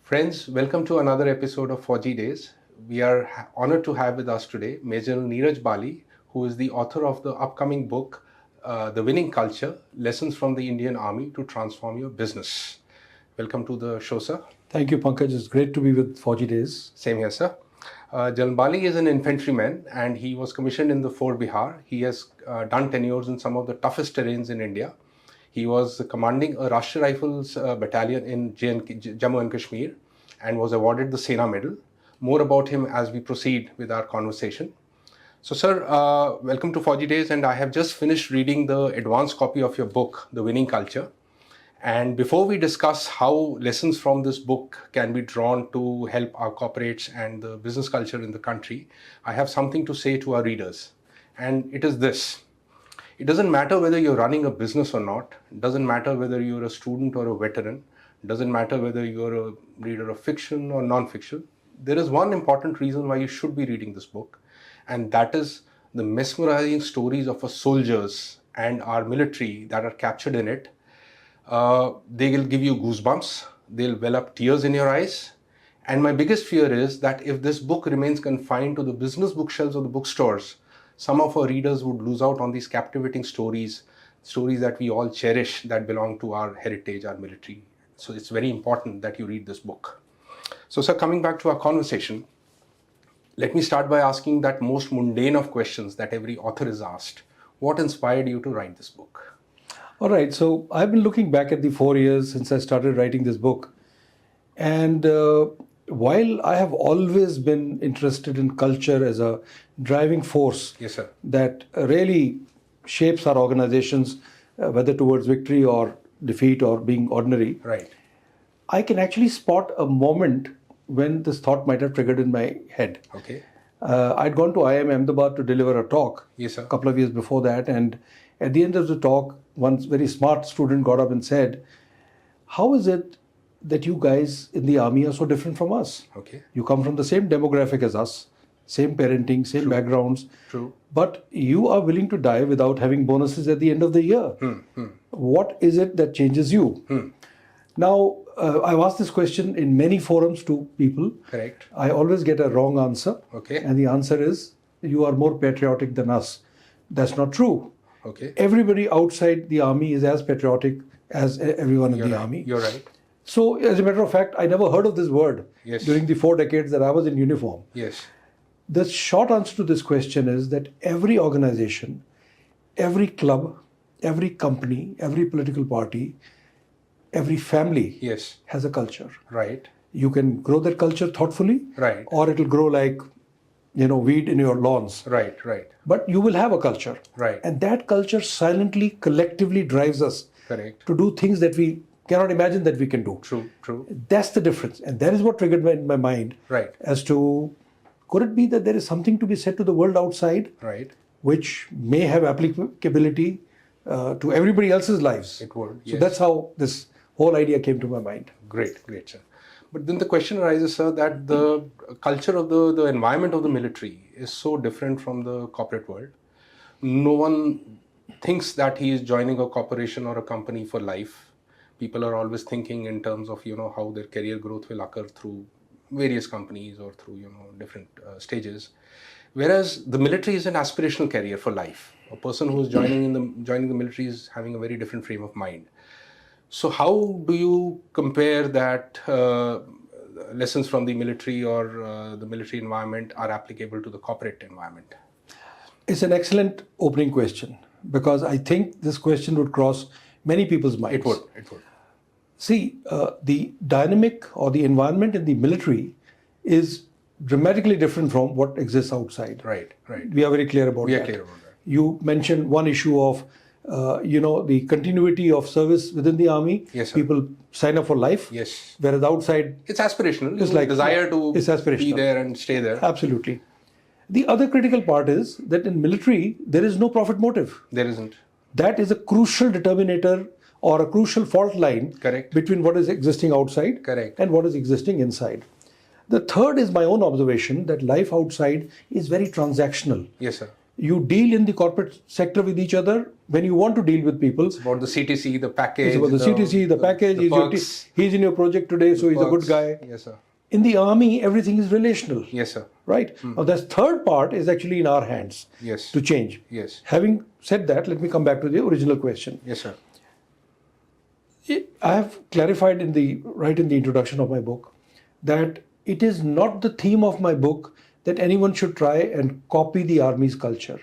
Friends, welcome to another episode of Fauji Days. We are honored to have with us today Major General Neeraj Bali, who is the author of the upcoming book, The Winning Culture, Lessons from the Indian Army to Transform Your Business. Welcome to the show, sir. Thank you, Pankaj. It's great to be with Fauji Days. Same here, sir. General Bali is an infantryman and he was commissioned in the Fort Bihar. He has done tenures in some of the toughest terrains in India. He was commanding a Rashtriya Rifles battalion in Jammu and Kashmir and was awarded the Sena Medal. More about him as we proceed with our conversation. So, sir, welcome to Fauji Days, and I have just finished reading the advanced copy of your book, The Winning Culture. And before we discuss how lessons from this book can be drawn to help our corporates and the business culture in the country, I have something to say to our readers. And it is this. It doesn't matter whether you're running a business or not. It doesn't matter whether you're a student or a veteran. It doesn't matter whether you're a reader of fiction or non-fiction. There is one important reason why you should be reading this book, and that is the mesmerizing stories of our soldiers and our military that are captured in it. They will give you goosebumps. They'll well up tears in your eyes. And my biggest fear is that if this book remains confined to the business bookshelves of the bookstores, some of our readers would lose out on these captivating stories that we all cherish, that belong to our heritage, our military. So it's very important that you read this book. So, sir, coming back to our conversation, let me start by asking that most mundane of questions that every author is asked. What inspired you to write this book? All right, so I've been looking back at the 4 years since I started writing this book. And while I have always been interested in culture as a driving force, yes, sir, that really shapes our organizations, whether towards victory or defeat or being ordinary, right, I can actually spot a moment when this thought might have triggered in my head. Okay. I'd gone to IIM Ahmedabad to deliver a talk, yes, sir, a couple of years before that, and at the end of the talk, one very smart student got up and said, "How is it that you guys in the army are so different from us? Okay. You come from the same demographic as us, same parenting, same True. backgrounds, True. but you are willing to die without having bonuses at the end of the year. What is it that changes you?" Now, I've asked this question in many forums to people. Correct. I always get a wrong answer. Okay. And the answer is, you are more patriotic than us. That's not true. Okay. Everybody outside the army is as patriotic as everyone in the army. You're right. So, as a matter of fact, I never heard of this word Yes. during the 4 decades that I was in uniform. Yes. The short answer to this question is that every organization, every club, every company, every political party, every family Yes. has a culture. Right. You can grow that culture thoughtfully, Right. or it'll grow like, weed in your lawns. Right. Right. But you will have a culture. Right. And that culture silently, collectively drives us Correct. to do things that we cannot imagine that we can do. True. True. That's the difference. And that is what triggered in my mind Right. as to, could it be that there is something to be said to the world outside, Right. which may have applicability to everybody else's lives? It would. So Yes. that's how this whole idea came to my mind. Great, sir. But then the question arises, sir, that the culture of the environment of the military is so different from the corporate world. No one thinks that he is joining a corporation or a company for life. People are always thinking in terms of, how their career growth will occur through various companies or through, different stages. Whereas the military is an aspirational career for life. A person who is joining the military is having a very different frame of mind. So how do you compare that lessons from the military or the military environment are applicable to the corporate environment? It's an excellent opening question, because I think this question would cross many people's minds. It would. See, the dynamic or the environment in the military is dramatically different from what exists outside. Right. We are very clear about that. We are clear about that. You mentioned one issue of the continuity of service within the army. Yes, sir. People sign up for life. Yes. Whereas outside, It's aspirational. It's like- desire to it's aspirational. be there and stay there. absolutely. The other critical part is that in military, there is no profit motive. There isn't. That is a crucial determinator or a crucial fault line Correct. between what is existing outside Correct. and what is existing inside. The third is my own observation that life outside is very transactional. Yes, sir. You deal in the corporate sector with each other when you want to deal with people. It's about the CTC, the package. It's about the CTC, the package. He's in your project today, so he's a good guy. Yes, sir. In the army, everything is relational. Yes, sir. Right? Now, the third part is actually in our hands to change. Yes. Having said that, let me come back to the original question. Yes, sir. I have clarified right in the introduction of my book that it is not the theme of my book that anyone should try and copy the army's culture.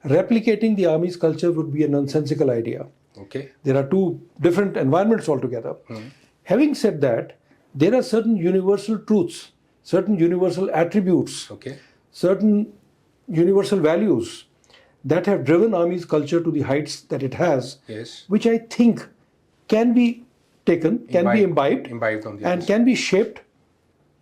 Replicating the army's culture would be a nonsensical idea. Okay. There are two different environments altogether. Having said that, there are certain universal truths, certain universal attributes, certain universal values that have driven army's culture to the heights that it has, which I think can be taken, can be imbibed on the and can be shaped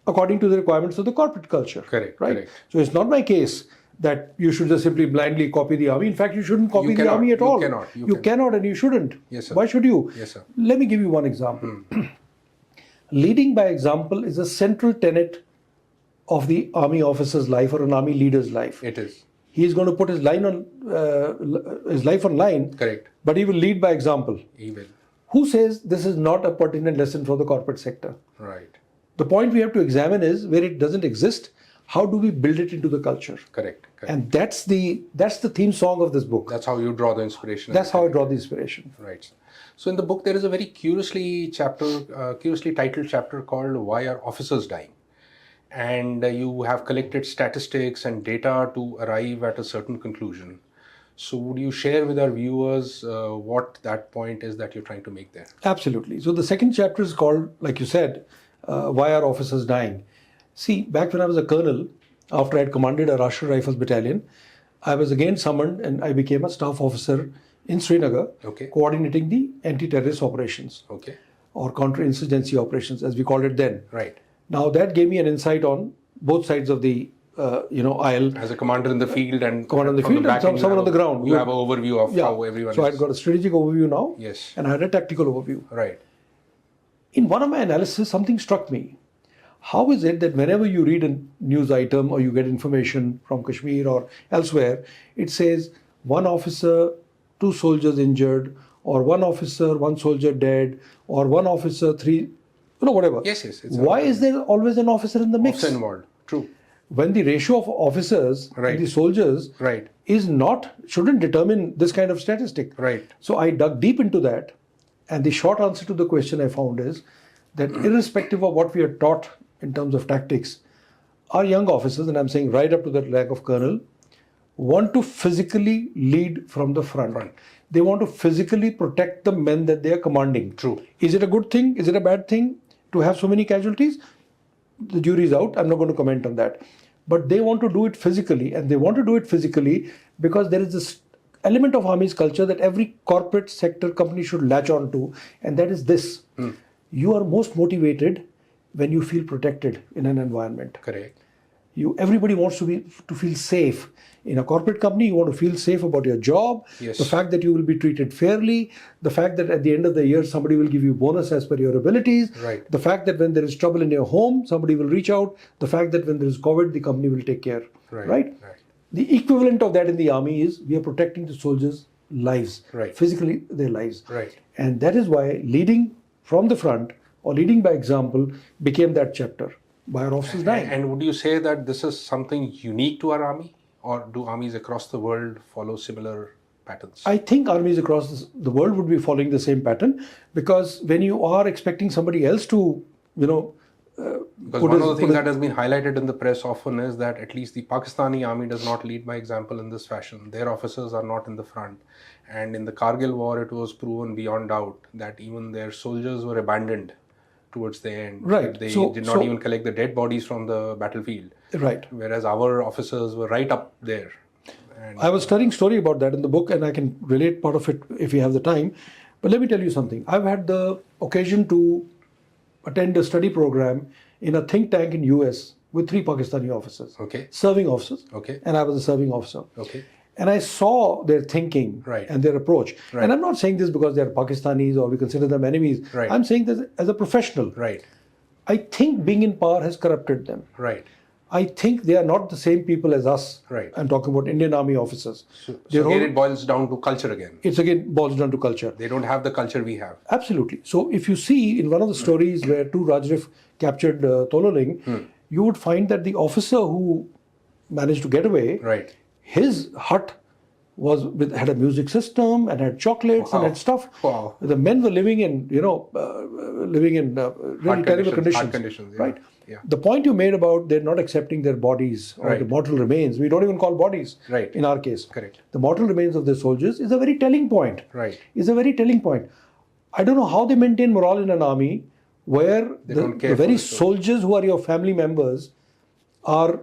according to the requirements of the corporate culture. Right? So it's not my case that you should just simply blindly copy the army. In fact, you shouldn't copy the army at all. You cannot and you shouldn't. Yes, sir. Why should you? Yes, sir. Let me give you one example. Leading by example is a central tenet of the army officer's life or an army leader's life. It is. He is going to put his life on line. Correct. But he will lead by example. He will. Who says this is not a pertinent lesson for the corporate sector? Right. The point we have to examine is where it doesn't exist, how do we build it into the culture? Correct. And that's the theme song of this book. That's how you draw the inspiration. That's how I draw the inspiration. Right. So in the book, there is a very curiously titled chapter called "Why Are Officers Dying?" And you have collected statistics and data to arrive at a certain conclusion. So would you share with our viewers what that point is that you're trying to make there? Absolutely. So the second chapter is called, like you said, Why Are Officers Dying? See, back when I was a colonel, after I had commanded a Rashtriya Rifles battalion, I was again summoned and I became a staff officer in Srinagar, coordinating the anti-terrorist operations or counter-insurgency operations, as we called it then. Right. Now that gave me an insight on both sides of the aisle. As a commander in the field and someone on the ground. You have an overview of how everyone is. So I've got a strategic overview now. Yes. And I had a tactical overview. Right. In one of my analysis, something struck me. How is it that whenever you read a news item or you get information from Kashmir or elsewhere, it says 1 officer, 2 soldiers injured, or 1 officer, 1 soldier dead, or 1 officer, 3, whatever. Yes. Why is there always an officer in the mix? Officer involved. True. When the ratio of officers and the soldiers shouldn't determine this kind of statistic. Right. So I dug deep into that, and the short answer to the question I found is that irrespective of what we are taught in terms of tactics, our young officers, and I'm saying right up to the rank of colonel, want to physically lead from the front. They want to physically protect the men that they are commanding. True. Is it a good thing? Is it a bad thing to have so many casualties? The jury's out. I'm not going to comment on that. But they want to do it physically, and they want to do it physically because there is this element of Army's culture that every corporate sector company should latch on to, and that is this. You are most motivated when you feel protected in an environment. Correct. Everybody wants to feel safe. In a corporate company, you want to feel safe about your job, yes. The fact that you will be treated fairly, the fact that at the end of the year, somebody will give you bonus as per your abilities, right. The fact that when there is trouble in your home, somebody will reach out, the fact that when there is COVID, the company will take care, right? The equivalent of that in the army is we are protecting the soldiers' lives, physically their lives. Right. And that is why leading from the front or leading by example became that chapter. Why Are Officers Dying? And would you say that this is something unique to our army? Or do armies across the world follow similar patterns? I think armies across the world would be following the same pattern, because when you are expecting somebody else to, because one of the things that has been highlighted in the press often is that at least the Pakistani army does not lead by example in this fashion. Their officers are not in the front. And in the Kargil war, it was proven beyond doubt that even their soldiers were abandoned towards the end. Right. They did not even collect the dead bodies from the battlefield. Right. Whereas our officers were right up there. And I was studying story about that in the book, and I can relate part of it if we have the time. But let me tell you something. I've had the occasion to attend a study program in a think tank in US with 3 Pakistani officers. Serving officers. And I was a serving officer. And I saw their thinking and their approach. And I'm not saying this because they're Pakistanis or we consider them enemies. I'm saying this as a professional. I think being in power has corrupted them. I think they are not the same people as us. Right. I'm talking about Indian Army officers. So again, it boils down to culture again. It's again boils down to culture. They don't have the culture we have. Absolutely. So if you see in one of the stories where two Rajrif captured Tololing, you would find that the officer who managed to get away, Right. his hut had a music system and had chocolates and had stuff. Wow. The men were living in really terrible conditions. Hard conditions, yeah. Right. Yeah. The point you made about they're not accepting their bodies or Right. the mortal remains, we don't even call bodies Right. in our case. Correct. The mortal remains of the soldiers is a very telling point. Right. Is a very telling point. I don't know how they maintain morale in an army where don't care the for very the soldiers who are your family members are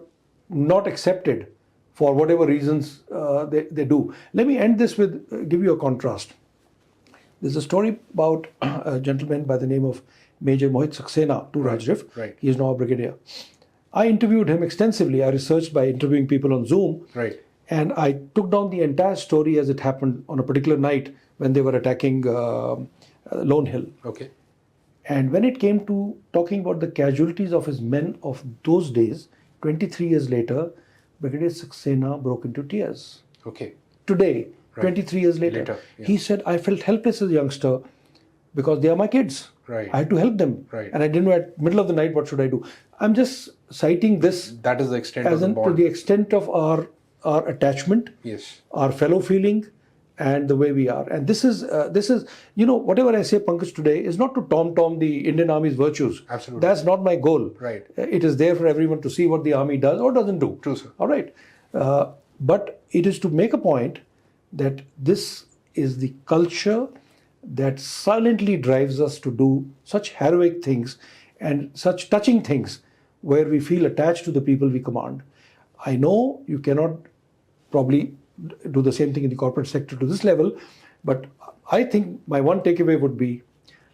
not accepted for whatever reasons they do. Let me end this with, give you a contrast. There's a story about a gentleman by the name of Major Mohit Saxena to Rajrif. Right. He is now a brigadier. I interviewed him extensively. I researched by interviewing people on Zoom. Right. And I took down the entire story as it happened on a particular night when they were attacking Lone Hill. Okay. And when it came to talking about the casualties of his men of those days, 23 years later, Brigadier Saxena broke into tears. Okay. Today, Right. 23 years later, yeah. he said, I felt helpless as a youngster because they are my kids. Right. I had to help them. Right. And I didn't know at middle of the night, what should I do? I'm just citing this That is the extent as of the to bond. the extent of our attachment, Yes. our fellow feeling, and the way we are. And this is, whatever I say, Pankaj, today is not to tom the Indian Army's virtues. Absolutely. That's not my goal. Right. It is there for everyone to see what the Army does or doesn't do. True, sir. All right. But it is to make a point that this is the culture that silently drives us to do such heroic things and such touching things where we feel attached to the people we command. I know you cannot probably do the same thing in the corporate sector to this level, but I think my one takeaway would be,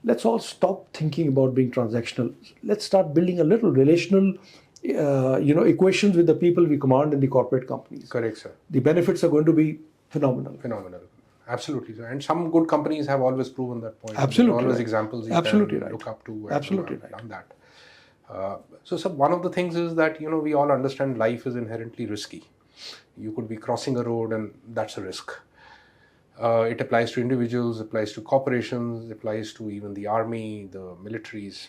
let's all stop thinking about being transactional. Let's start building a little relational equations with the people we command in the corporate companies. Correct, sir. The benefits are going to be phenomenal. Phenomenal. Absolutely, sir. And some good companies have always proven that point. Absolutely There are always right. examples you Absolutely can right. look up to. And Absolutely have right. Done that. So, sir, one of the things is that, we all understand life is inherently risky. You could be crossing a road and that's a risk. It applies to individuals, applies to corporations, applies to even the army, the militaries.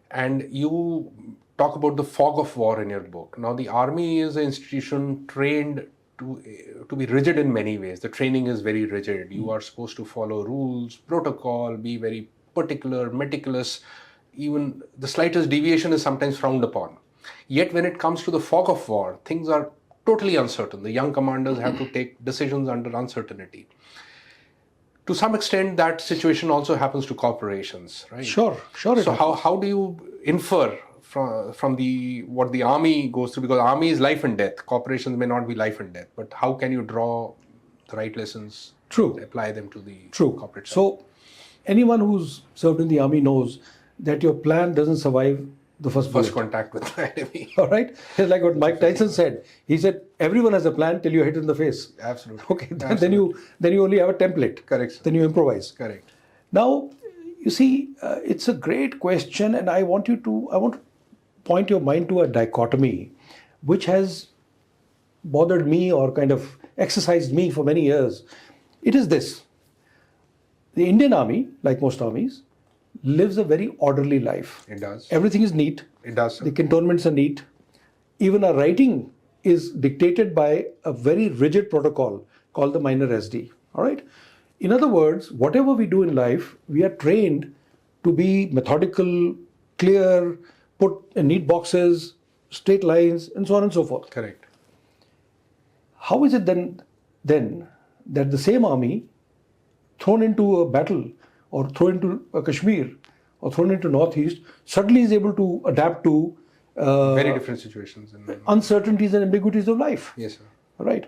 And you talk about the fog of war in your book. Now, the army is an institution trained to be rigid in many ways. The training is very rigid. You are supposed to follow rules, protocol, be very particular, meticulous. Even the slightest deviation is sometimes frowned upon. Yet when it comes to the fog of war, things are totally uncertain. The young commanders have to take decisions under uncertainty. To some extent, that situation also happens to corporations, right? Sure. So how do you infer from what the army goes through? Because army is life and death. Corporations may not be life and death. But how can you draw the right lessons? True. And apply them to the True. corporate side? So anyone who's served in the army knows that your plan doesn't survive the first bullet. First contact with the enemy. All right? It's like what Mike Tyson said. He said, everyone has a plan till you hit in the face. Absolutely. Okay, then you only have a template. Correct, sir. Then you improvise. Correct. Now, you see, it's a great question, and I want to point your mind to a dichotomy which has bothered me or kind of exercised me for many years. It is this. The Indian Army, like most armies, lives a very orderly life. It does. Everything is neat. It does, sir. The cantonments are neat. Even our writing is dictated by a very rigid protocol called the minor SD. All right? In other words, whatever we do in life, we are trained to be methodical, clear, put in neat boxes, straight lines, and so on and so forth. Correct. How is it then that the same army thrown into a battle or thrown into Kashmir or thrown into Northeast suddenly is able to adapt to Very different situations. uncertainties and ambiguities of life? Yes, sir. All right.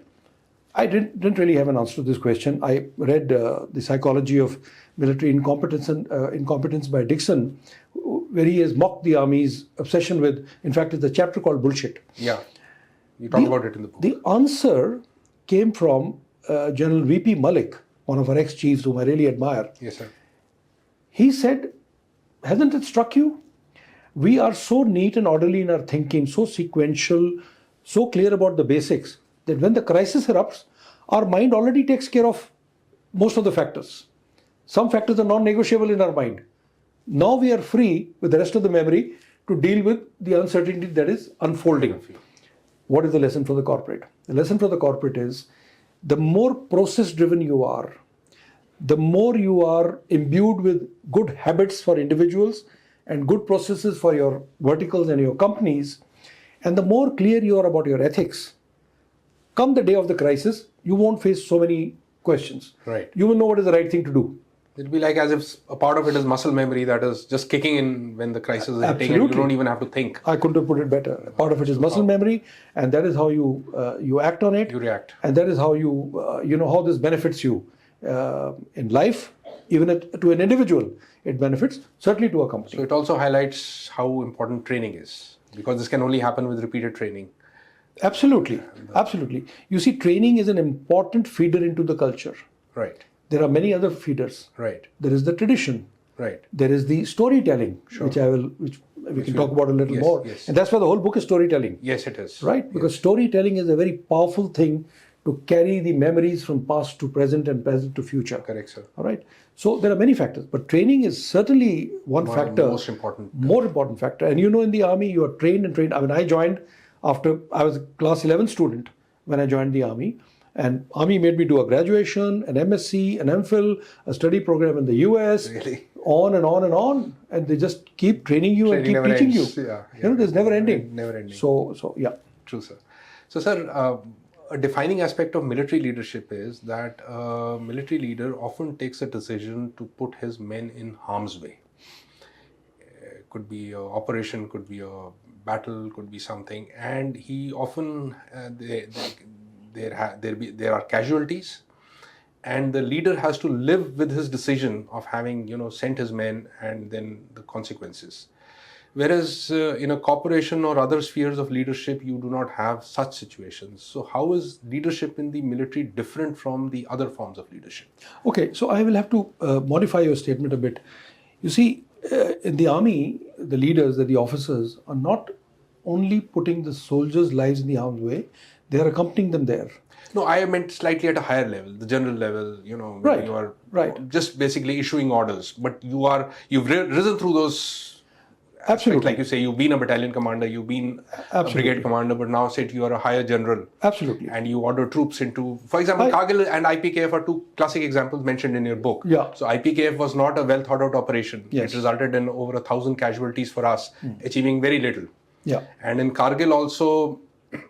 I didn't really have an answer to this question. I read The Psychology of Military Incompetence by Dixon, where he has mocked the Army's obsession with, in fact, it's a chapter called Bullshit. Yeah. You talk about it in the book. The answer came from General VP Malik, one of our ex-chiefs whom I really admire. Yes, sir. He said, hasn't it struck you? We are so neat and orderly in our thinking, so sequential, so clear about the basics, that when the crisis erupts, our mind already takes care of most of the factors. Some factors are non-negotiable in our mind. Now we are free with the rest of the memory to deal with the uncertainty that is unfolding. What is the lesson for the corporate? The lesson for the corporate is the more process-driven you are, the more you are imbued with good habits for individuals and good processes for your verticals and your companies, and the more clear you are about your ethics, come the day of the crisis, you won't face so many questions. Right. You will know what is the right thing to do. It'll be like as if a part of it is muscle memory that is just kicking in when the crisis is hitting, and you Absolutely. don't even have to think. I couldn't have put it better. Part of it is muscle memory, and that is how you act on it. You react. And that is how you know how this benefits you in life, even to an individual. It benefits certainly to a company. So it also highlights how important training is, because this can only happen with repeated training. Absolutely, absolutely. You see, training is an important feeder into the culture. Right. There are many other feeders. Right. There is the tradition. Right. There is the storytelling, which we can talk about a little more. Yes. And that's why the whole book is storytelling. Yes, it is. Right? Because storytelling is a very powerful thing to carry the memories from past to present and present to future. Correct, sir. All right. So there are many factors, but training is certainly one factor. Of the most important. More important factor. And in the army, you are trained and trained. I mean, I joined after I was a class 11 student when I joined the army. And army made me do a graduation, an MSc, an MPhil, a study program in the US, Really? on and on and on. And they just keep training you and keep Training never teaching ends. you. Yeah, There's never ending. Never ending. So yeah. True, sir. So, sir, a defining aspect of military leadership is that a military leader often takes a decision to put his men in harm's way. Could be an operation, could be a battle, could be something, and he often there are casualties, and the leader has to live with his decision of having sent his men and then the consequences. Whereas in a corporation or other spheres of leadership, you do not have such situations. So how is leadership in the military different from the other forms of leadership? Okay, so I will have to modify your statement a bit. You see, in the army, the leaders, the officers are not only putting the soldiers' lives in the harm's way, they are accompanying them there. No, I meant slightly at a higher level, the general level, when you are just basically issuing orders, but you've risen through those. Absolutely. Like you say, you've been a battalion commander, you've been a brigade commander, but now say you are a higher general. Absolutely. And you order troops into, for example, Kargil and IPKF are two classic examples mentioned in your book. Yeah. So IPKF was not a well thought out operation. Yes. It resulted in over 1,000 casualties for us, achieving very little. Yeah. And in Kargil also,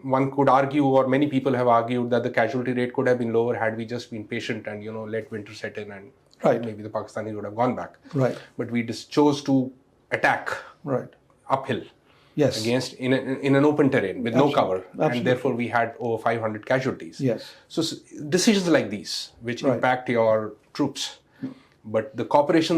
one could argue, or many people have argued, that the casualty rate could have been lower had we just been patient and let winter set in, and maybe the Pakistanis would have gone back. Right. But we just chose to attack uphill, against in an open terrain with no cover, and therefore we had over 500 casualties. Yes. So decisions like these, which impact your troops, but the corporate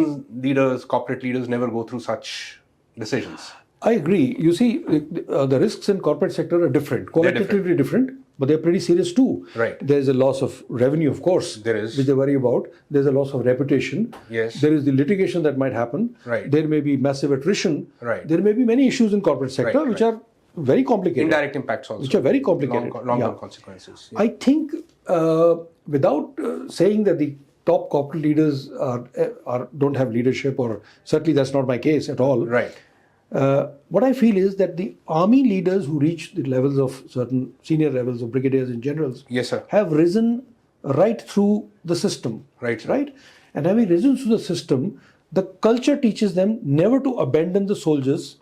leaders never go through such decisions. I agree. You see, the risks in corporate sector are different, qualitatively different, but they're pretty serious too. Right. There's a loss of revenue, of course, there is, which they worry about. There's a loss of reputation. Yes. There is the litigation that might happen. Right. There may be massive attrition. Right. There may be many issues in corporate sector which are very complicated. Indirect impacts also. Which are very complicated. Long-term consequences. I think without saying that the top corporate leaders don't have leadership, or certainly that's not my case at all. Right. What I feel is that the army leaders who reach the levels of certain senior levels of brigadiers and generals have risen right through the system. Right. And having risen through the system, the culture teaches them never to abandon the soldiers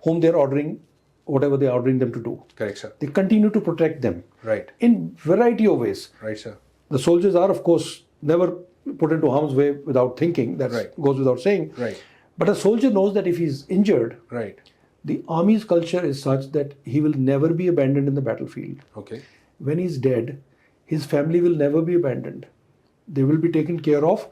whom they're ordering, whatever they're ordering them to do. Correct, sir. They continue to protect them. Right. In variety of ways. Right, sir. The soldiers are, of course, never put into harm's way without thinking. That goes without saying. Right. But a soldier knows that if he's injured, the army's culture is such that he will never be abandoned in the battlefield. Okay. When he's dead, his family will never be abandoned. They will be taken care of,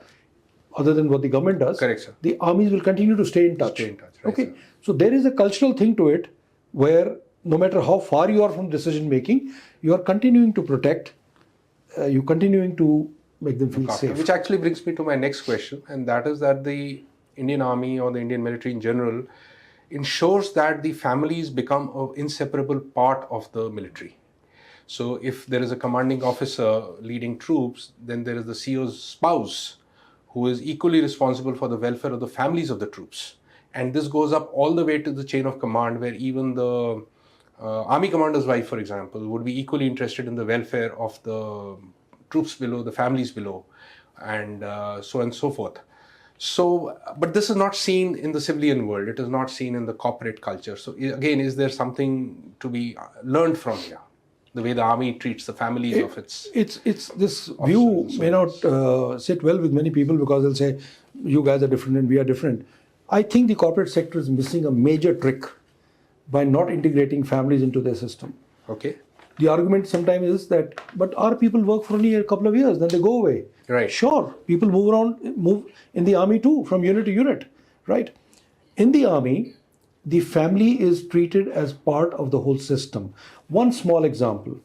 other than what the government does. Correct, sir. The armies will continue to stay in touch. Right, okay. sir. So there is a cultural thing to it where no matter how far you are from decision making, you are continuing to protect, you're continuing to make them feel safe. Which actually brings me to my next question, and that is that the Indian Army or the Indian military in general ensures that the families become an inseparable part of the military. So if there is a commanding officer leading troops, then there is the CO's spouse who is equally responsible for the welfare of the families of the troops. And this goes up all the way to the chain of command, where even the army commander's wife, for example, would be equally interested in the welfare of the troops below, the families below, and so on and so forth. So, but this is not seen in the civilian world. It is not seen in the corporate culture. So again, is there something to be learned from here? The way the army treats the families of its... It's this view may not sit well with many people, because they'll say, you guys are different and we are different. I think the corporate sector is missing a major trick by not integrating families into their system. Okay. The argument sometimes is that, but our people work for only a couple of years, then they go away. Right. Sure, people move in the army too, from unit to unit, right? In the army, the family is treated as part of the whole system. One small example,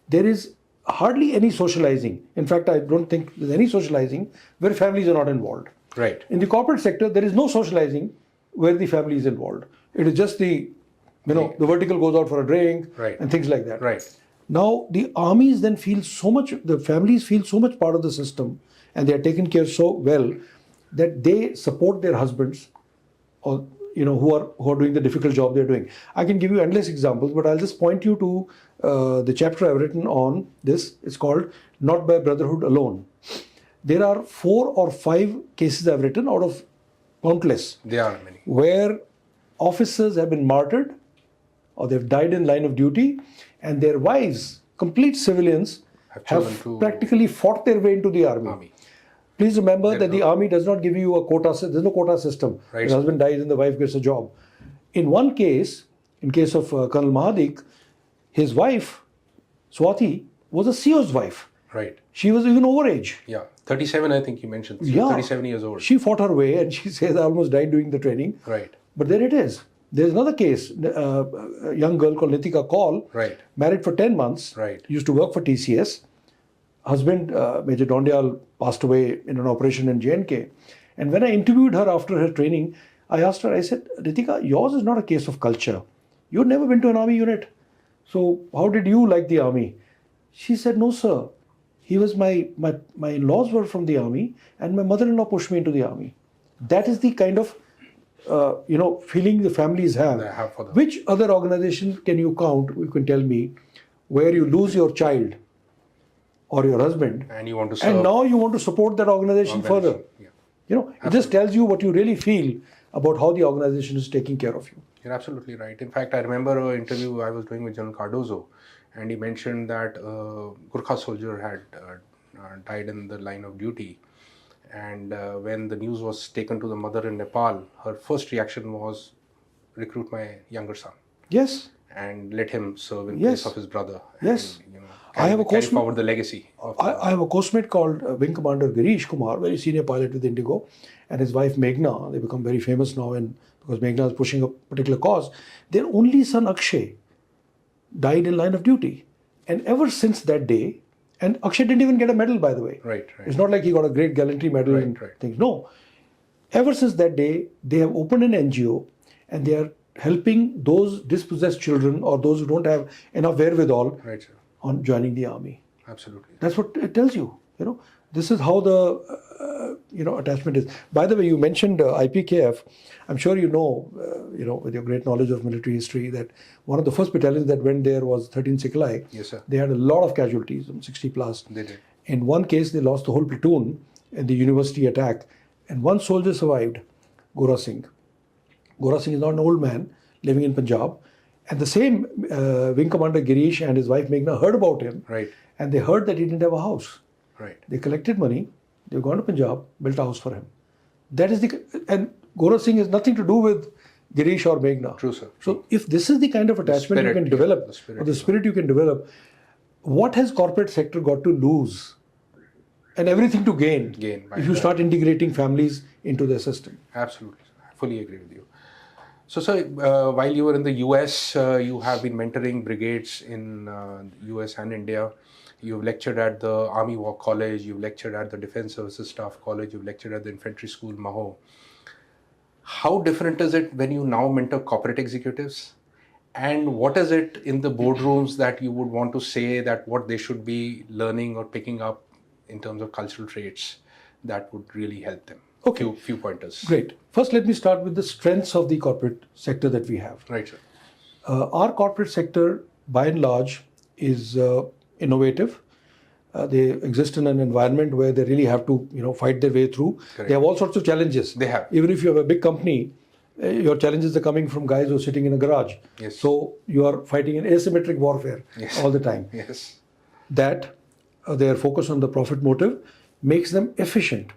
there is hardly any socializing. In fact, I don't think there's any socializing where families are not involved. Right. In the corporate sector, there is no socializing where the family is involved. It is just the vertical goes out for a drink, right, and things like that. Right. Now, the armies then feel so much, the families feel so much part of the system, and they are taken care so well that they support their husbands, or who are doing the difficult job they're doing. I can give you endless examples, but I'll just point you to the chapter I've written on this. It's called Not by Brotherhood Alone. There are 4 or 5 cases I've written out of countless. There are many. Where officers have been martyred, or they've died in line of duty, and their wives, complete civilians, have practically fought their way into the army. Please remember that the army does not give you a quota. There's no quota system. Right. The husband dies and the wife gets a job. In one case, in case of Colonel Mahadik, his wife, Swati, was a CO's wife. Right. She was even over age. Yeah. 37, I think you mentioned. Yeah. 37 years old. She fought her way, and she says, I almost died doing the training. Right. But there it is. There's another case, a young girl called Nitika Kaul, right, married for 10 months, right, used to work for TCS. Husband, Major Dondial, passed away in an operation in J&K. And when I interviewed her after her training, I asked her, I said, Nitika, yours is not a case of culture. You've never been to an army unit. So how did you like the army? She said, no, sir. He was my in-laws were from the army, and my mother-in-law pushed me into the army. That is the kind of feeling the families have. Which other organization can you count, you can tell me, where you lose your child or your husband, and you want to serve, and now you want to support that organization further? Yeah. It just tells you what you really feel about how the organization is taking care of you. You're absolutely right. In fact, I remember an interview I was doing with General Cardozo, and he mentioned that a Gurkha soldier had died in the line of duty. And when the news was taken to the mother in Nepal, her first reaction was, recruit my younger son. Yes. And let him serve in place of his brother. Yes. And, carry forward the legacy. I have a coastmate called Wing Commander Gish, Kumar, very senior pilot with Indigo, and his wife Meghna. They become very famous now, and because Meghna is pushing a particular cause. Their only son Akshay died in line of duty. And ever since that day, and Akshay didn't even get a medal, by the way. Right. It's not like he got a great gallantry medal and things. No. Ever since that day, they have opened an NGO, and they are helping those dispossessed children or those who don't have enough wherewithal on joining the army. Absolutely. That's what it tells you. This is how the attachment is. By the way, you mentioned IPKF. I'm sure you know, with your great knowledge of military history, that one of the first battalions that went there was 13 Siklai. Yes, sir. They had a lot of casualties, 60 plus. They did. In one case, they lost the whole platoon in the university attack, and one soldier survived, Gora Singh. Gora Singh is not an old man living in Punjab, and the same Wing Commander Girish and his wife Meghna heard about him, and they heard that he didn't have a house. Right. They collected money, they've gone to Punjab, built a house for him. That is and Gora Singh has nothing to do with Girish or Meghna. True, sir. So if this is the kind of attachment you can develop, or the spirit you can develop, what has corporate sector got to lose and everything to gain if you start integrating families into their system? Absolutely. I fully agree with you. So, sir, while you were in the US, you have been mentoring brigades in US and India. You've lectured at the Army War College, you've lectured at the Defense Services Staff College, you've lectured at the Infantry School, Maho. How different is it when you now mentor corporate executives? And what is it in the boardrooms that you would want to say that what they should be learning or picking up in terms of cultural traits that would really help them? Okay. Few pointers. Great. First, let me start with the strengths of the corporate sector that we have. Right, sir. Our corporate sector, by and large, is innovative. They exist in an environment where they really have to, fight their way through. Correct. They have all sorts of challenges. They have. Even if you have a big company, your challenges are coming from guys who are sitting in a garage. Yes. So you are fighting an asymmetric warfare all the time. Yes. That their focus on the profit motive makes them efficient.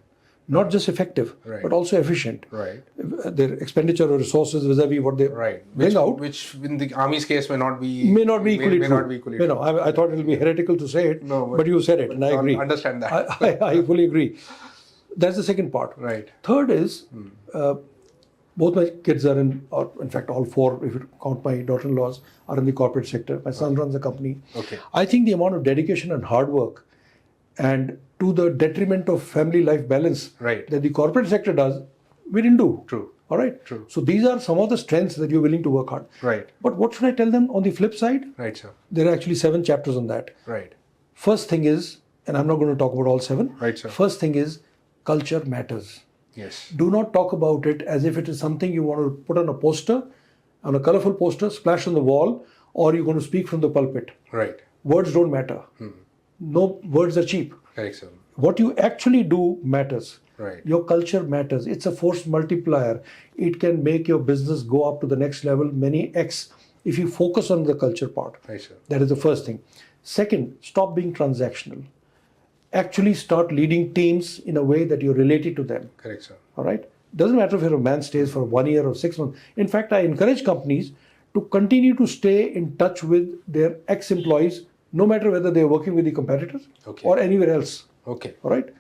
Not just effective, but also efficient. Right. Their expenditure of resources vis-a-vis what they bring out. Which in the army's case may not be equally true. Not be equally true. I thought it would be heretical to say it, but you said it, and I agree. Understand that. I fully agree. That's the second part. Right. Third is, both my kids are in fact, all four, if you count my daughter-in-laws, are in the corporate sector. My son runs a company. Okay. I think the amount of dedication and hard work, and to the detriment of family life balance that the corporate sector does, we didn't do. True. All right? True. So these are some of the strengths that you're willing to work hard. Right. But what should I tell them on the flip side? Right, sir. There are actually 7 chapters on that. Right. First thing is, and I'm not going to talk about all 7. Right, sir. First thing is, culture matters. Yes. Do not talk about it as if it is something you want to put on a poster, on a colorful poster, splash on the wall, or you're going to speak from the pulpit. Right. Words don't matter. No, words are cheap. Correct, sir. What you actually do matters. Right. Your culture matters. It's a force multiplier. It can make your business go up to the next level, many X, if you focus on the culture part. Right, sir. That is the first thing. Second, stop being transactional. Actually start leading teams in a way that you're related to them. Correct, sir. All right? Doesn't matter if a man stays for 1 year or 6 months. In fact, I encourage companies to continue to stay in touch with their ex-employees, no matter whether they're working with the competitors or anywhere else. Okay. All right?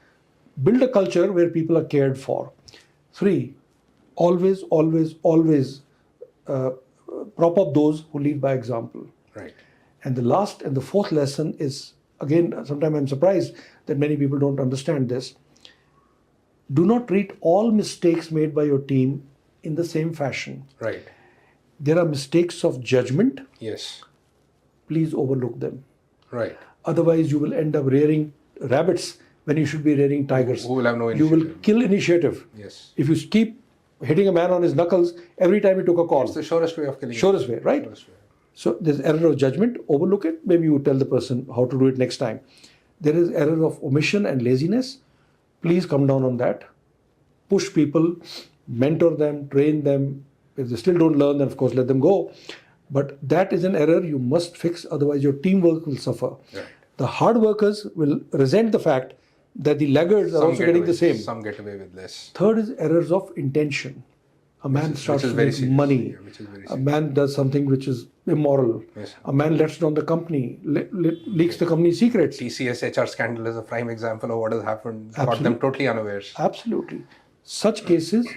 Build a culture where people are cared for. 3, always prop up those who lead by example. Right. And the last and the fourth lesson is, again, sometimes I'm surprised that many people don't understand this. Do not treat all mistakes made by your team in the same fashion. Right. There are mistakes of judgment. Yes. Please overlook them. Right. Otherwise, you will end up rearing rabbits when you should be rearing tigers. Who will have no You initiative. will kill initiative. Yes. If you keep hitting a man on his knuckles every time he took a call. It's the surest way of killing him. Surest way, right? Surest way. So there's error of judgment, overlook it. Maybe you tell the person how to do it next time. There is error of omission and laziness. Please come down on that. Push people, mentor them, train them. If they still don't learn, then of course let them go. But that is an error you must fix, otherwise your teamwork will suffer. Right. The hard workers will resent the fact that the laggards are also getting the same. Some get away with less. Third is errors of intention. A man starts to make serious. money. Yeah, which is very A serious. man does something which is immoral. Yes. A man lets down the company, leaks the company secrets. TCS HR scandal is a prime example of what has happened. Caught Absolutely. them totally unawares. Absolutely. Such cases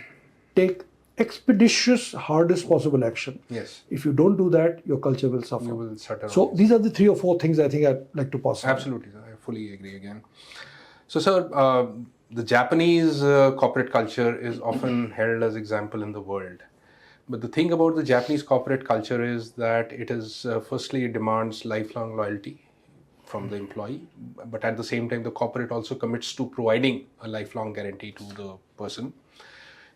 take expeditious, hardest possible action. Yes. If you don't do that, your culture will suffer. You will shut down. So these are the 3 or 4 things I think I'd like to pass on. Absolutely, sir. I fully agree again. So, sir, the Japanese corporate culture is often held as example in the world. But the thing about the Japanese corporate culture is that it is, firstly, it demands lifelong loyalty from the employee. But at the same time, the corporate also commits to providing a lifelong guarantee to the person.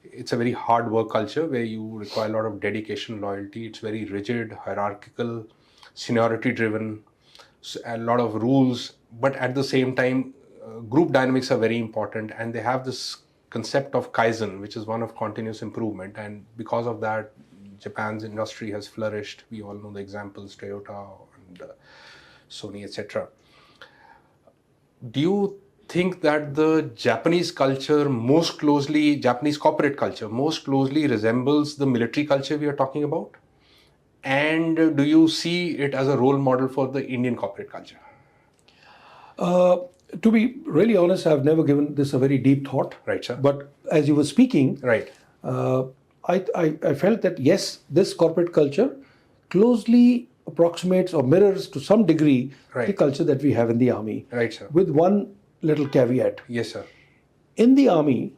It's a very hard work culture where you require a lot of dedication, loyalty. It's very rigid, hierarchical, seniority driven, a lot of rules. But at the same time, group dynamics are very important, and they have this concept of Kaizen, which is one of continuous improvement. And because of that, Japan's industry has flourished. We all know the examples, Toyota and Sony, etc. Do you think that the Japanese culture Japanese corporate culture most closely resembles the military culture we are talking about? And do you see it as a role model for the Indian corporate culture? To be really honest, I've never given this a very deep thought. Right, sir. But as you were speaking, Right. I felt that yes, this corporate culture closely approximates or mirrors to some degree the culture that we have in the army. Right, sir. With one little caveat. Yes, sir. In the army,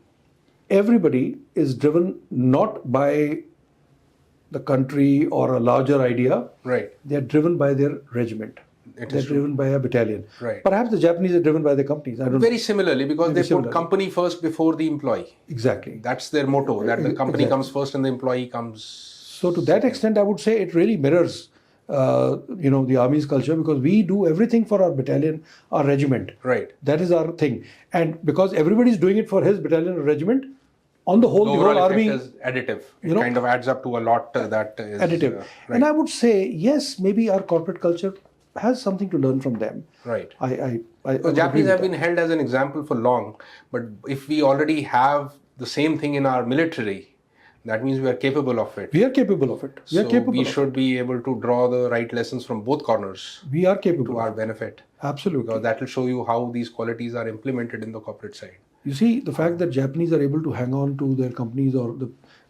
everybody is driven not by the country or a larger idea. Right. They are driven by their regiment. They're driven by a battalion. Right. Perhaps the Japanese are driven by their companies. I don't know. Very similarly, because they put company first before the employee. Exactly. That's their motto, that the company comes first and the employee comes. So to that extent, I would say it really mirrors, the army's culture, because we do everything for our battalion, our regiment. Right. That is our thing. And because everybody is doing it for his battalion or regiment, on the whole, the whole army is additive. It kind of adds up to a lot that is additive. Right. And I would say, yes, maybe our corporate culture has something to learn from them. Right. The Japanese have been held as an example for long, but if we already have the same thing in our military, that means we are capable of it. We are capable of it. We should be able to draw the right lessons from both corners. We are capable to our benefit. Absolutely. Because that will show you how these qualities are implemented in the corporate side. You see, the fact that Japanese are able to hang on to their companies or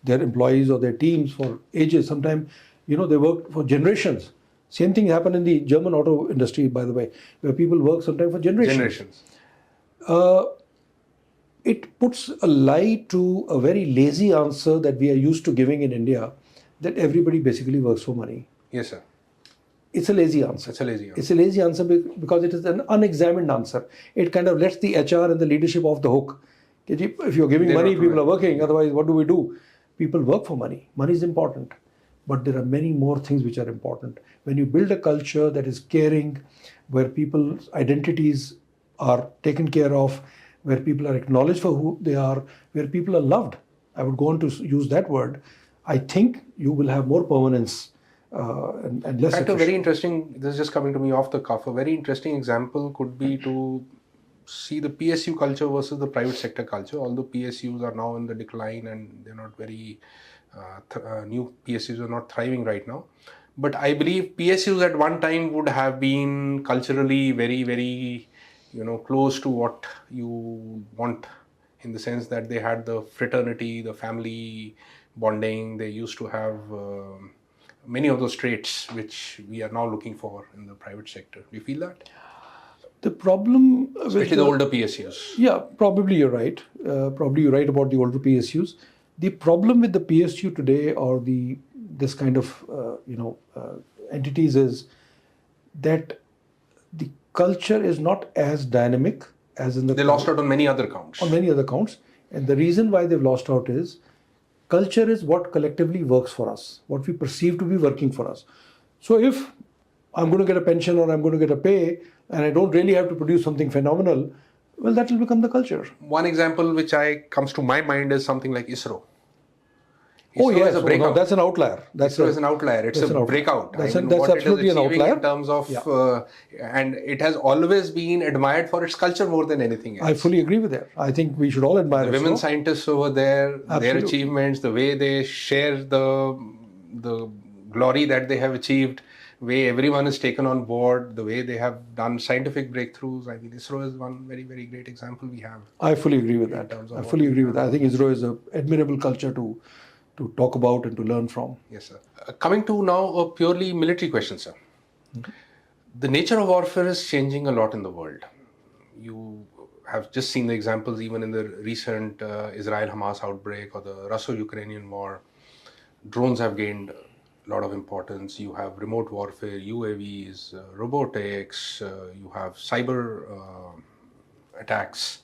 their employees or their teams for ages, sometimes, they work for generations. Same thing happened in the German auto industry, by the way, where people work sometimes for generations. It puts a lie to a very lazy answer that we are used to giving in India, that everybody basically works for money. Yes, sir. It's a lazy answer. It's a lazy answer. It's a lazy answer because it is an unexamined answer. It kind of lets the HR and the leadership off the hook. If you're giving money, people are working. Otherwise, what do? People work for money. Money is important. But there are many more things which are important. When you build a culture that is caring, where people's identities are taken care of, where people are acknowledged for who they are, where people are loved, I would go on to use that word, I think you will have more permanence and less. In fact, a very interesting, this is just coming to me off the cuff, a very interesting example could be to see the PSU culture versus the private sector culture, although PSUs are now in the decline and they're not very, new PSUs are not thriving right now. But I believe PSUs at one time would have been culturally very, very, close to what you want, in the sense that they had the fraternity, the family bonding. They used to have many of those traits which we are now looking for in the private sector. Do you feel that? The problem, especially the older PSUs. Yeah, probably you're right. Probably you're right about the older PSUs. The problem with the PSU today, or this kind of entities, is that the culture is not as dynamic as in the. They lost out on many other counts. On many other counts, and the reason why they've lost out is culture is what collectively works for us, what we perceive to be working for us. So if I'm going to get a pension or I'm going to get a pay, and I don't really have to produce something phenomenal, well, that will become the culture. One example which comes to my mind is something like ISRO. Oh yes, that's an outlier. ISRO is an outlier. It's a breakout. That's absolutely an outlier. In terms of, and it has always been admired for its culture more than anything else. I fully agree with that. I think we should all admire the women scientists over there, absolutely. Their achievements, the way they share the glory that they have achieved, way everyone is taken on board, the way they have done scientific breakthroughs. I mean, ISRO is one very, very great example we have. I fully agree with that. I fully agree with that. I think ISRO is an admirable culture to talk about and to learn from. Yes, sir. Coming to now a purely military question, sir. Mm-hmm. The nature of warfare is changing a lot in the world. You have just seen the examples even in the recent Israel-Hamas outbreak or the Russo-Ukrainian war. Drones have gained a lot of importance. You have remote warfare, UAVs, robotics, you have cyber attacks.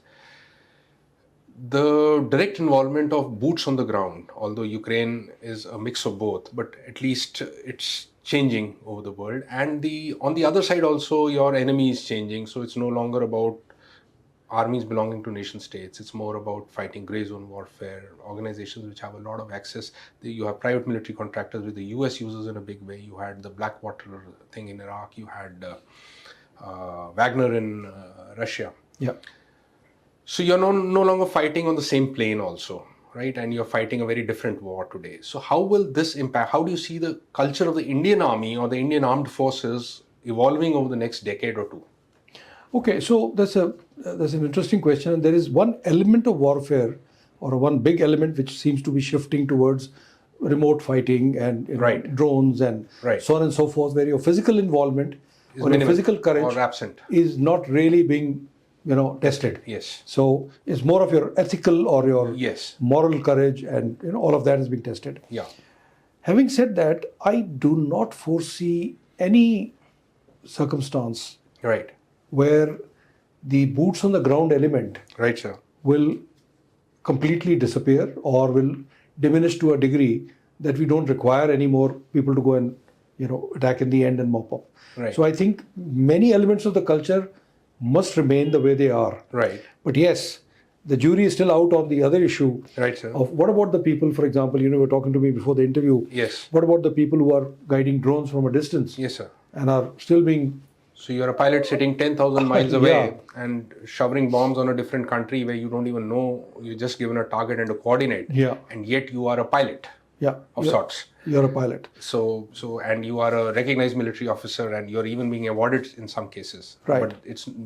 The direct involvement of boots on the ground, although Ukraine is a mix of both, but at least it's changing over the world. And on the other side also, your enemy is changing. So it's no longer about armies belonging to nation states. It's more about fighting grey zone warfare, organizations which have a lot of access. You have private military contractors with the US uses in a big way. You had the Blackwater thing in Iraq. You had Wagner in Russia. Yeah. So you're no longer fighting on the same plane also, right? And you're fighting a very different war today. So how will this impact? How do you see the culture of the Indian Army or the Indian Armed Forces evolving over the next decade or two? Okay, so that's an interesting question. And there is one element of warfare, or one big element, which seems to be shifting towards remote fighting and drones and so on and so forth, where your physical involvement or your physical courage or absent is not really being tested. Yes. So it's more of your ethical or your Yes. moral courage, and all of that is being tested. Yeah. Having said that, I do not foresee any circumstance Right. where the boots on the ground element Right, sir. will completely disappear or will diminish to a degree that we don't require any more people to go and attack in the end and mop up. Right. So I think many elements of the culture must remain the way they are. Right. But yes, the jury is still out on the other issue Right, sir. of what about the people, for example, you were talking to me before the interview. Yes. What about the people who are guiding drones from a distance? Yes, sir. And are still being... So you're a pilot sitting 10,000 miles away Yeah. and shoving bombs on a different country where you don't even know, you're just given a target and a coordinate. Yeah. And yet you are a pilot of sorts. You're a pilot. So and you are a recognized military officer and you're even being awarded in some cases. Right.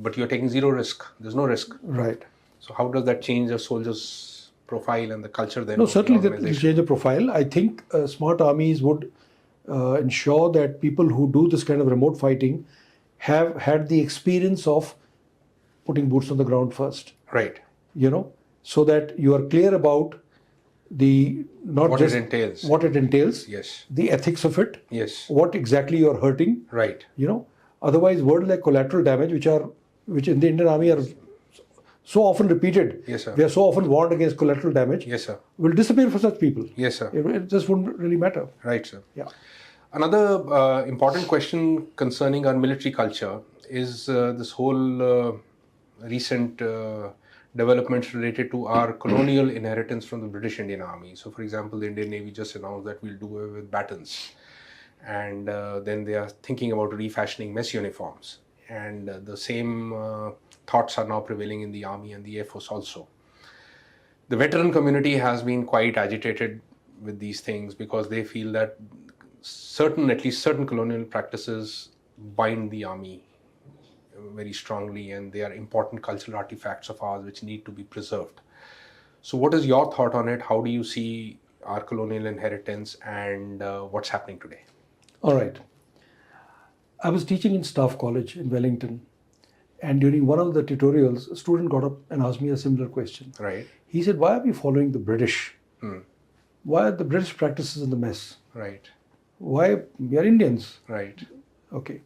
But you're taking zero risk. There's no risk. Right. So how does that change a soldier's profile and the culture then? No, of the certainly that will organization? change the profile. I think smart armies would ensure that people who do this kind of remote fighting have had the experience of putting boots on the ground first. Right. So that you are clear about the not What just it entails. what it entails, Yes. the ethics of it, Yes. what exactly you're hurting. Right. Otherwise, words like collateral damage, which in the Indian Army are so often repeated. Yes, sir. We are so often warned against collateral damage. Yes, sir. Will disappear for such people. Yes, sir. It just wouldn't really matter. Right, sir. Yeah. Another important question concerning our military culture is this whole recent developments related to our colonial inheritance from the British Indian Army. So, for example, the Indian Navy just announced that we'll do away with batons. And then they are thinking about refashioning mess uniforms. And the same thoughts are now prevailing in the Army and the Air Force also. The veteran community has been quite agitated with these things because they feel that at least certain colonial practices bind the Army very strongly, and they are important cultural artifacts of ours which need to be preserved. So what is your thought on it? How do you see our colonial inheritance and what's happening today? All right. I was teaching in Staff College in Wellington, and during one of the tutorials, a student got up and asked me a similar question. Right. He said, why are we following the British? Why are the British practices in the mess? Right. Why? We are Indians. Right. Okay.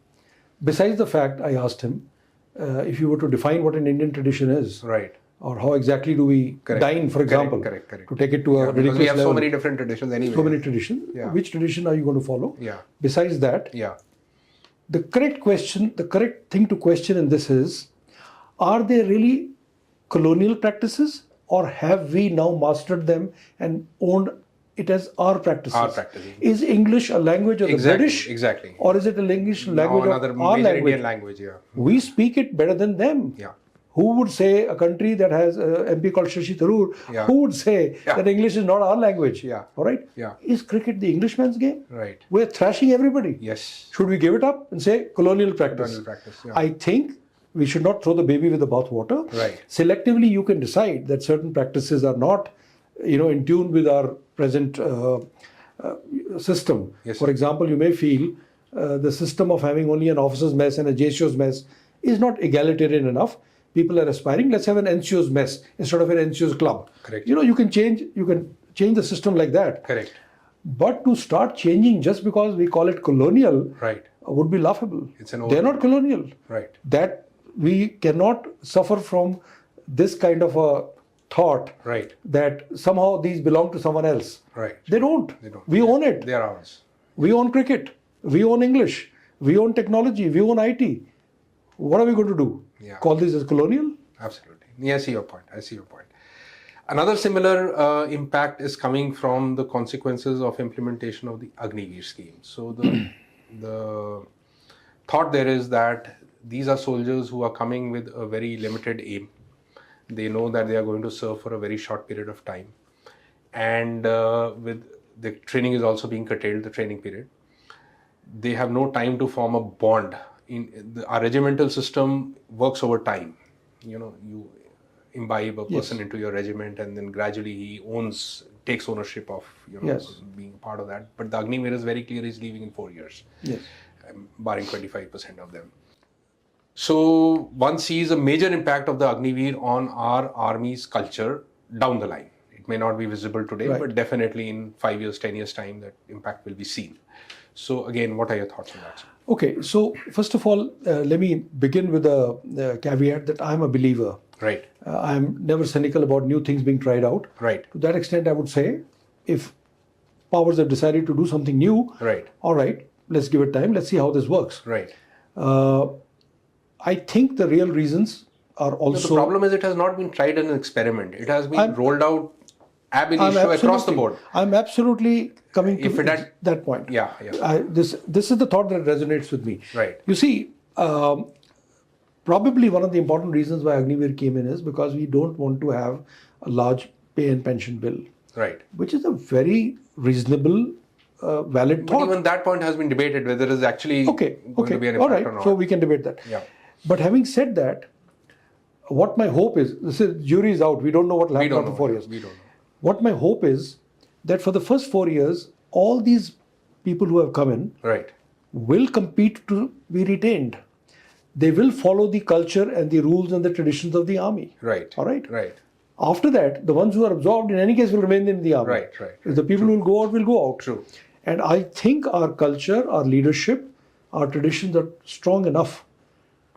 Besides the fact, I asked him, if you were to define what an Indian tradition is, Right. or how exactly do we dine, for example, Correct. to take it to a Because ridiculous we have level. so many different traditions anyway. So many traditions. Yeah. Which tradition are you going to follow? Yeah. Besides that, Yeah. the correct thing to question in this is, are they really colonial practices, or have we now mastered them and owned it as our practices? Our practices. Is English a language of the British? Exactly. Or is it a English language another of our major language? Indian language, yeah. We speak it better than them. Yeah. Who would say a country that has an MP called Shashi Tharoor, Yeah. who would say Yeah. that English is not our language? Yeah. All right? Yeah. Is cricket the Englishman's game? Right. We're thrashing everybody. Yes. Should we give it up and say colonial practice? Colonial practice, yeah. I think we should not throw the baby with the bathwater. Right. Selectively, you can decide that certain practices are not, in tune with our present system. Yes, For sir. example, you may feel the system of having only an officer's mess and a JCO's mess is not egalitarian enough. People are aspiring, let's have an NCO's mess instead of an NCO's club. Correct. You can change the system like that. Correct. But to start changing just because we call it colonial Right. would be laughable. It's an They're overkill. not colonial. Right. That we cannot suffer from this kind of a thought Right. that somehow these belong to someone else. Right. They don't. They don't. We own it. They are ours. We own cricket. We own English. We own technology. We own IT. What are we going to do? Yeah. Call this as colonial? Absolutely. Yeah, I see your point. Another similar impact is coming from the consequences of implementation of the Agniveer scheme. So the thought there is that these are soldiers who are coming with a very limited aim. They know that they are going to serve for a very short period of time. And with the training is also being curtailed, the training period. They have no time to form a bond. Our regimental system works over time. You imbibe a person into your regiment, and then gradually he takes ownership of being part of that. But the Agniveer is very clear, he's leaving in 4 years, Yes. barring 25% of them. So one sees a major impact of the Agniveer on our army's culture down the line. It may not be visible today, Right. but definitely in 5 years, 10 years time, that impact will be seen. So again, what are your thoughts on that, sir? Okay, so first of all, let me begin with a caveat that I'm a believer. Right. I'm never cynical about new things being tried out. Right. To that extent, I would say, if powers have decided to do something new, Right. all right, let's give it time. Let's see how this works. Right. I think the real reasons are also... The problem is it has not been tried as an experiment. It has been rolled out ab I'm initio across the absolutely- board. I'm absolutely coming to If it had- that point. Yeah, yeah. This is the thought that resonates with me. Right. You see, probably one of the important reasons why Agniveer came in is because we don't want to have a large pay and pension bill, Right. which is a very reasonable, valid But thought. even that point has been debated whether it is actually Okay, going to be an all impact right. or not. So we can debate that. Yeah. But having said that, what my hope is, this is jury is out. We don't know what will We happen don't after know. 4 years. We don't know. What my hope is that for the first 4 years, all these people who have come in Right. will compete to be retained. They will follow the culture and the rules and the traditions of the army. Right. All right. Right. After that, the ones who are absorbed in any case will remain in the army. Right, right, If the people who will go out will go out. True. And I think our culture, our leadership, our traditions are strong enough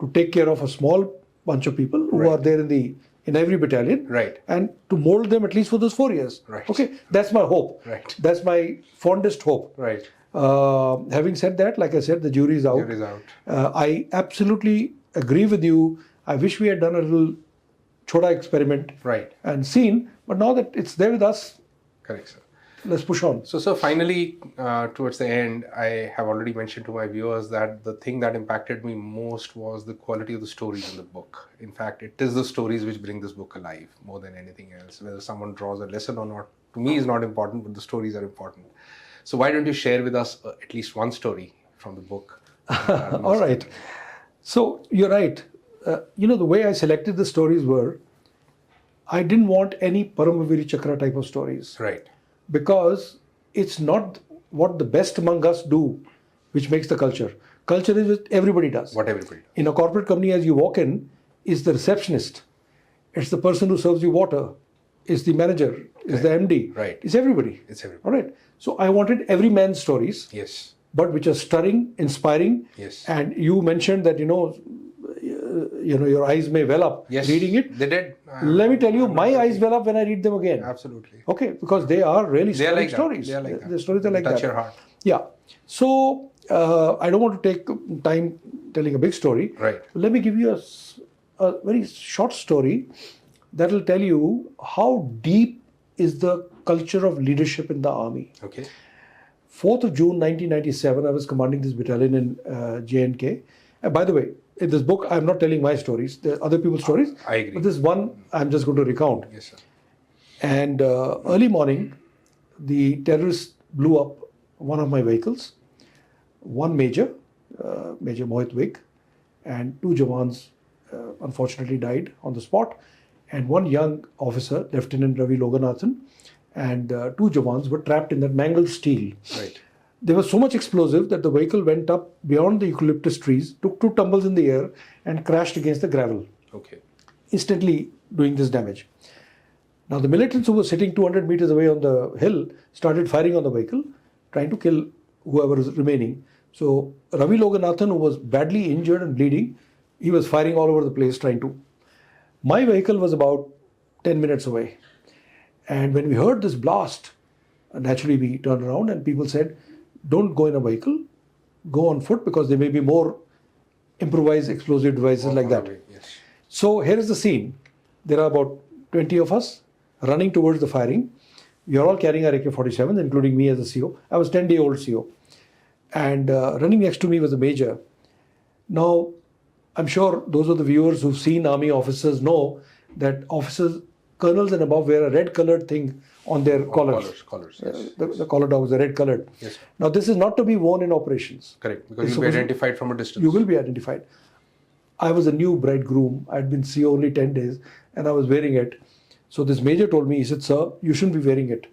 to take care of a small bunch of people who Right. are there in every battalion, Right. and to mold them at least for those 4 years. Right. Okay, that's my hope. Right. That's my fondest hope. Right. Having said that, like I said, the jury is out. Jury is out. I absolutely agree with you. I wish we had done a little choda experiment Right. and seen, but now that it's there with us, Correct, sir. let's push on. So, sir, finally, towards the end, I have already mentioned to my viewers that the thing that impacted me most was the quality of the stories in the book. In fact, it is the stories which bring this book alive more than anything else. Whether someone draws a lesson or not, to me, is not important, but the stories are important. So, why don't you share with us at least one story from the book? All right. So you're right. The way I selected the stories were, I didn't want any Paramaviri Chakra type of stories. Right. Because it's not what the best among us do which makes the culture. Culture is what everybody does. What everybody does. In a corporate company, as you walk in, is the receptionist. It's the person who serves you water. It's the manager. It's the MD. Right. It's everybody. It's everybody. All right. So I wanted every man's stories, Yes. but which are stirring, inspiring. Yes. And you mentioned that, your eyes may well up Yes. reading it. They did. Let me tell you, my eyes well up when I read them again. Absolutely. Okay, because they are really They are stirring like that. stories. They are like that. The stories are like Touch that. your heart. Yeah. So I don't want to take time telling a big story. Right. Let me give you a very short story that will tell you how deep is the culture of leadership in the army. Okay. 4th of June 1997, I was commanding this battalion in J&K. And by the way, in this book, I'm not telling my stories. There are other people's stories. I agree. But this one, I'm just going to recount. Yes, sir. And early morning, the terrorists blew up one of my vehicles. One major, Major Mohit Vig, and 2 Jawans unfortunately died on the spot. And one young officer, Lieutenant Ravi Loganathan, and 2 Jawans were trapped in that mangled steel. Right. There was so much explosive that the vehicle went up beyond the eucalyptus trees, took 2 tumbles in the air, and crashed against the gravel, Okay. instantly doing this damage. Now, the militants who were sitting 200 meters away on the hill started firing on the vehicle, trying to kill whoever was remaining. So, Ravi Loganathan, who was badly injured and bleeding, he was firing all over the place trying to. My vehicle was about 10 minutes away. And when we heard this blast, naturally we turned around and people said, don't go in a vehicle, go on foot because there may be more improvised explosive devices like that. Yes. So here is the scene. There are about 20 of us running towards the firing. We are all carrying our AK-47s, including me as a CO. I was 10-day-old CO. And running next to me was a major. Now, I'm sure those of the viewers who've seen army officers know that officers, colonels and above wear a red-colored thing on their collars. Collars. Yes. The collar dogs are red-colored. Yes. Now, this is not to be worn in operations. Correct. Because It's you'll be supposed to- identified from a distance. You will be identified. I was a new bridegroom. I'd been CO only 10 days and I was wearing it. So this major told me, he said, sir, you shouldn't be wearing it.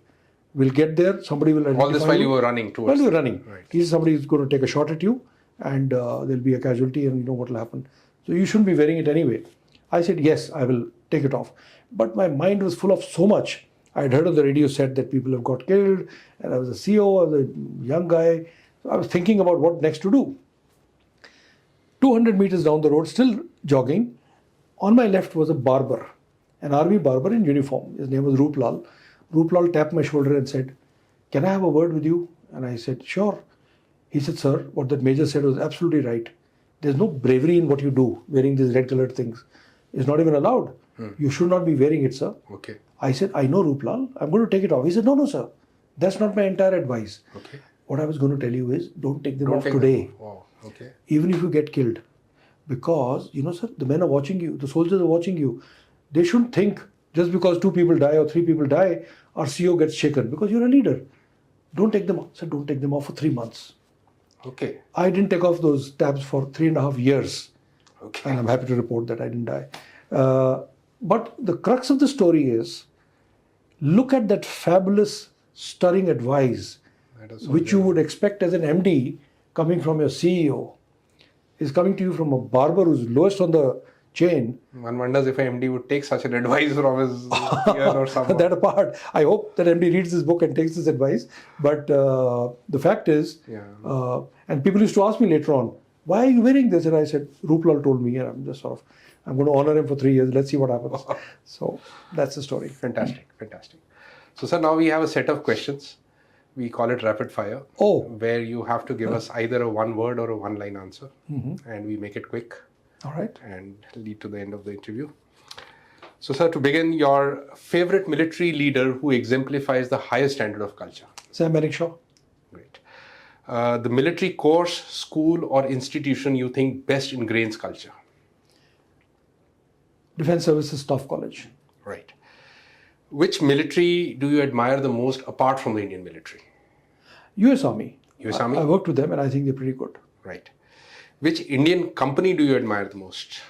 We'll get there, somebody will identify All this while you were running towards. While you were running. Right. He said, somebody is going to take a shot at you and there'll be a casualty and you know what will happen. so you shouldn't be wearing it anyway. I said, yes, I will take it off. But my mind was full of so much. I had heard on the radio set that people have got killed, and I was a CEO, I was a young guy. So I was thinking about what next to do. 200 meters down the road, still jogging, on my left was a barber, an army barber in uniform. His name was Rooplal. Rooplal tapped my shoulder and said, "Can I have a word with you?" And I said, "Sure." He said, "Sir, what that major said was absolutely right. There's no bravery in what you do, wearing these red colored things. It's not even allowed. You should not be wearing it, sir." Okay. I said, "I know, Rooplal. I'm going to take it off." He said, "No, no, sir. That's not my entire advice. Okay. What I was going to tell you is, don't take them Don't off take today. them. Wow. Okay. Even if you get killed. Because, sir, the men are watching you. The soldiers are watching you. They shouldn't think just because 2 people die or 3 people die, our CEO gets shaken. Because you're a leader. Don't take them off." I said, "Don't take them off for 3 months." Okay. I didn't take off those tabs for 3.5 years. Okay. And I'm happy to report that I didn't die. But the crux of the story is, look at that fabulous, stirring advice, That is so which you good. would expect as an MD coming from your CEO, is coming to you from a barber who's lowest on the chain. One wonders if an MD would take such an advice from his peer or someone. That apart, I hope that MD reads this book and takes this advice. But the fact is, Yeah. and people used to ask me later on, "Why are you wearing this?" And I said, "Rooplal told me," and I'm just sort of, I'm going to honor him for 3 years. Let's see what happens. So that's the story. Fantastic. Fantastic. So, sir, now we have a set of questions. We call it rapid fire. Oh. Where you have to give us either a one word or a one line answer. And we make it quick All right. and lead to the end of the interview. So, sir, to begin, your favorite military leader who exemplifies the highest standard of culture. Sam Shaw. Great. The military course, school, or institution you think best ingrains culture. Defense Services Staff College. Right. Which military do you admire the most apart from the Indian military? US Army. US Army? I worked with them and I think they're pretty good. Right. Which Indian company do you admire the most?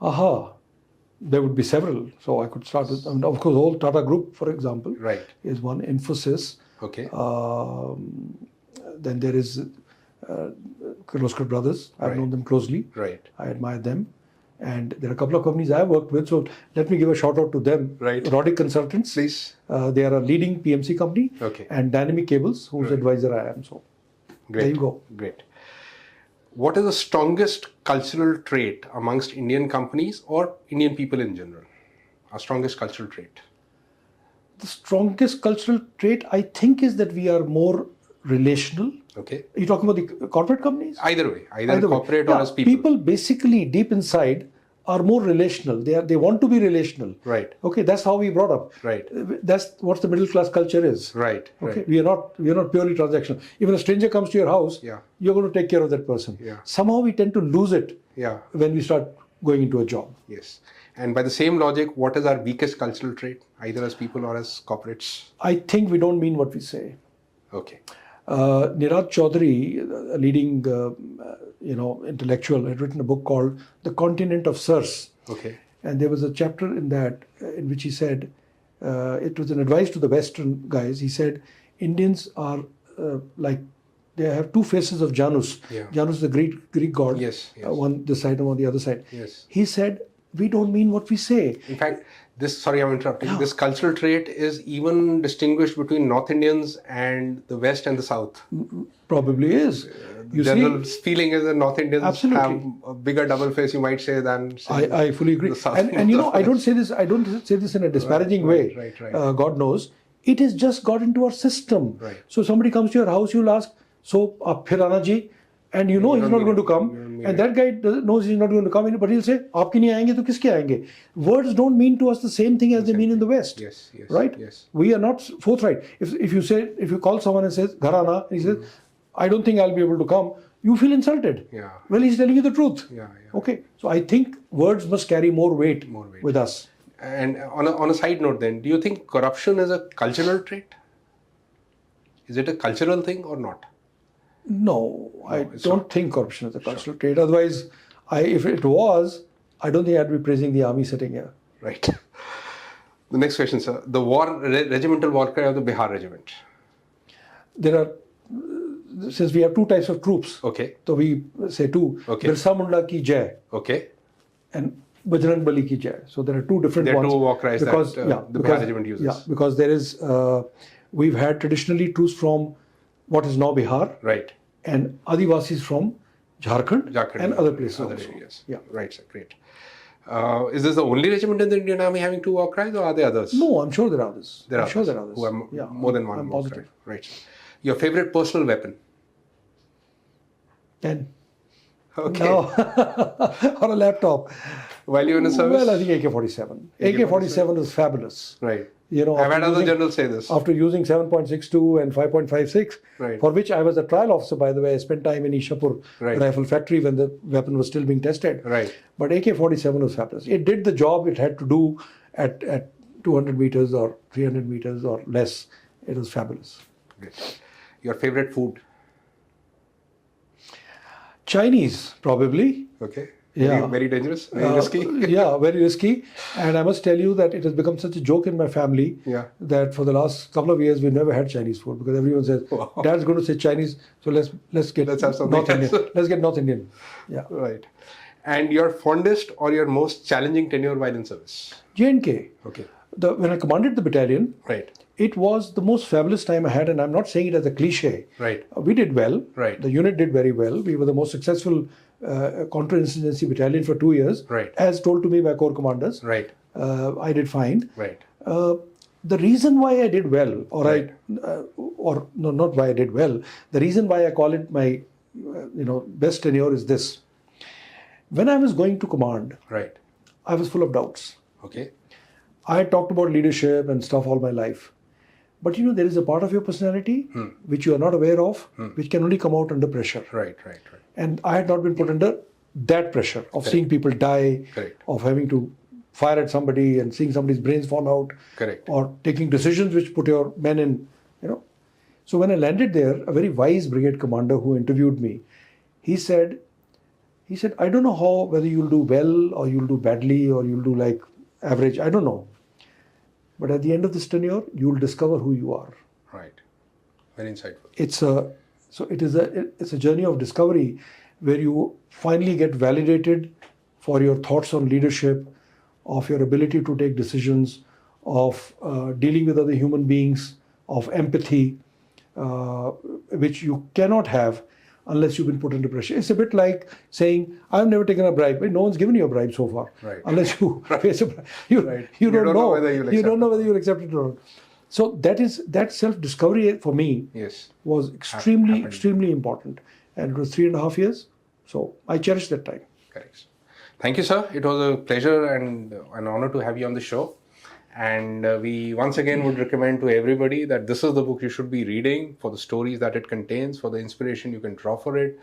Aha. There would be several. So I could start with, of course, the whole Tata Group, for example, Right. is one. Infosys. Okay. Then there is Kirloskar Brothers. I've Right. known them closely. Right. I admire them. And there are a couple of companies I've worked with. So let me give a shout out to them. Right. Roddick Consultants. Please. They are a leading PMC company. Okay. And Dynamic Cables, whose advisor I am. So Great. there you go. Great. What is the strongest cultural trait amongst Indian companies or Indian people in general? Our strongest cultural trait? The strongest cultural trait, I think, is that we are more relational. Okay. Are you talking about the corporate companies? Either way. Either Either way. corporate or Yeah, as people. People basically, deep inside, are more relational. They want to be relational. Right. Okay, that's how we brought up. Right. That's what the middle class culture is. Right. Okay, Right. we are not purely transactional. Even a stranger comes to your house, Yeah. you're going to take care of that person. Yeah. Somehow we tend to lose it Yeah. when we start going into a job. Yes. And by the same logic, what is our weakest cultural trait, either as people or as corporates? I think we don't mean what we say. Okay. Neeraj Chaudhary, a leading intellectual, had written a book called The Continent of Sirs. Okay. And there was a chapter in that in which he said, it was an advice to the Western guys. He said, Indians are like, they have 2 faces of Janus. Yeah. Janus is the Greek god. Yes, yes. One this side and one the other side. Yes. He said, we don't mean what we say. In fact, sorry, I'm interrupting. Yeah. This cultural trait is even distinguished between North Indians and the West and the South. Probably is. You General see, feeling is that North Indians Absolutely. have a bigger double face, you might say, than say, I fully agree. the South And Indians. I don't say this in a disparaging way. right. God knows. It has just got into our system. Right. So somebody comes to your house, you'll ask, so aap phir aana ji? And you know he's don't not mean going to it. come. You don't mean And it. that guy knows he's not going to come, but he'll say, aapke nahi aayenge to kiske aayenge? Words don't mean to us the same thing as they mean in the West. Yes, yes, Right? yes. We are not forthright. If you call someone and says, ghar aana, and he says, I don't think I'll be able to come, you feel insulted. Yeah. Well, he's telling you the truth. Yeah. Okay, so I think words must carry more weight, More weight. with us. And on a side note then, do you think corruption is a cultural trait? Is it a cultural thing or not? No, I it's don't think corruption is a cultural trait. Otherwise, if it was, I don't think I'd be praising the army sitting here. Right. The next question, sir. The regimental war cry of the Bihar regiment. There are since we have two types of troops, Okay. so we say two. Okay. Birsa Munda ki Jai Okay. and Bajrang Bali ki Jai. So there are two different There are ones. two war cries because, that the Bihar regiment uses. Yeah, because there is, we've had traditionally troops from what is now Bihar Right. and Adivasis from Jharkhand and other places Other also. areas. Yeah. Right, sir. Great. Is this the only regiment in the Indian Army having two war cries, or are there others? No, I'm sure there are others. There are I'm sure others there are others. who have Yeah, more than one I'm war positive. cry. Right. Your favorite personal weapon? 10. Okay. No. On a laptop. While you were in the service? Well, I think AK-47. AK-47 is fabulous. Right. You know, I've had after other using- generals say this. After using 7.62 and 5.56, Right. for which I was a trial officer, by the way. I spent time in Ishapur Right. rifle factory when the weapon was still being tested. Right. But AK-47 was fabulous. It did the job it had to do at 200 meters or 300 meters or less. It was fabulous. Great. Your favorite food? Chinese, probably. Okay. Yeah. Very, very dangerous. Very risky. Yeah, very risky. And I must tell you that it has become such a joke in my family Yeah. that for the last couple of years we never had Chinese food because everyone says, Wow. Dad's going to say Chinese, so let's get Let's have something North else." Indian. Let's get North Indian. Yeah. Right. And your fondest or your most challenging tenure while in service? J&K. Okay. When I commanded the battalion, Right. it was the most fabulous time I had, and I'm not saying it as a cliche. Right. We did well. Right. The unit did very well. We were the most successful counterinsurgency battalion for 2 years, Right. as told to me by corps commanders. Right. I did fine. Right. The reason why I did well, or Right. not why I did well, the reason why I call it my, best tenure is this. When I was going to command, Right. I was full of doubts. Okay. I had talked about leadership and stuff all my life. But there is a part of your personality which you are not aware of, which can only come out under pressure. Right. Right. Right. And I had not been put under that pressure of seeing people die, Correct. of having to fire at somebody and seeing somebody's brains fall out, Correct. or taking decisions which put your men in, So when I landed there, a very wise brigade commander who interviewed me, he said, I don't know whether you'll do well or you'll do badly or you'll do like average. I don't know. But at the end of this tenure, you'll discover who you are. Right. Very insightful. It's a journey of discovery where you finally get validated for your thoughts on leadership, of your ability to take decisions, of dealing with other human beings, of empathy, which you cannot have unless you've been put under pressure. It's a bit like saying, I've never taken a bribe. No one's given you a bribe so far. Right. Unless you face a bribe. You don't know whether you'll accept you don't know whether you'll accept it or not. So that self-discovery for me Yes. was extremely, Happened. extremely important. And it was 3.5 years. So I cherish that time. Correct. Thank you, sir. It was a pleasure and an honor to have you on the show. And we once again would recommend to everybody that this is the book you should be reading for the stories that it contains, for the inspiration you can draw for it.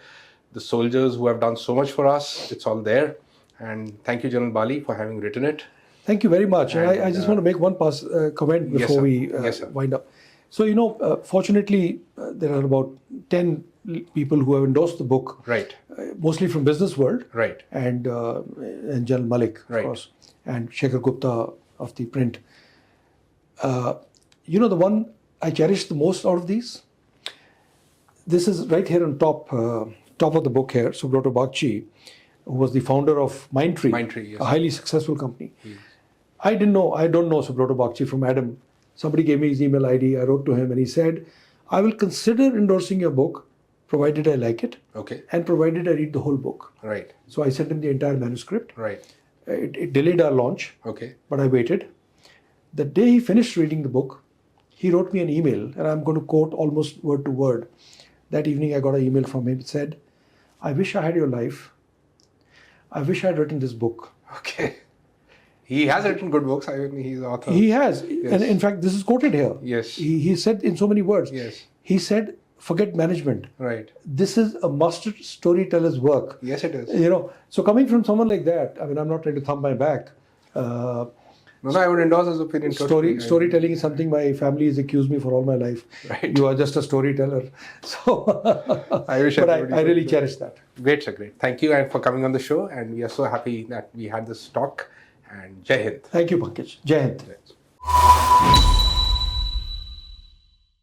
The soldiers who have done so much for us, it's all there. And thank you, General Bali, for having written it. Thank you very much. And I just want to make one comment Yes, before sir. we Yes, sir. wind up. So, fortunately, there are about 10 people who have endorsed the book, Right. Mostly from business world, Right. and General Malik, of Right. course, and Shekhar Gupta of the print. The one I cherish the most out of these, this is right here on top of the book here, Subroto Bagchi, who was the founder of Mindtree, Mindtree, yes. a highly successful company. I don't know Subroto Bagchi from Adam. Somebody gave me his email ID. I wrote to him and he said, I will consider endorsing your book, provided I like it, Okay. and provided I read the whole book. Right. So I sent him the entire manuscript. Right. It delayed our launch, Okay. but I waited. The day he finished reading the book, he wrote me an email, and I'm going to quote almost word to word. That evening I got an email from him. It said, I wish I had your life. I wish I had written this book. Okay. He has written good books. I mean, he's the author. He has. And in fact, this is quoted here. Yes. He said in so many words. Yes. He said, forget management. Right. This is a master storyteller's work. Yes, it is. So coming from someone like that, I mean, I'm not trying to thumb my back. No, I would endorse his opinion. totally. Storytelling is something my family has accused me for all my life. Right. You are just a storyteller. So, I wish but everybody I really would. cherish that. Great, sir. Great. Thank you and for coming on the show. And we are so happy that we had this talk. And Jai Hind. Thank you, Pankaj. Jai Hind. Yes.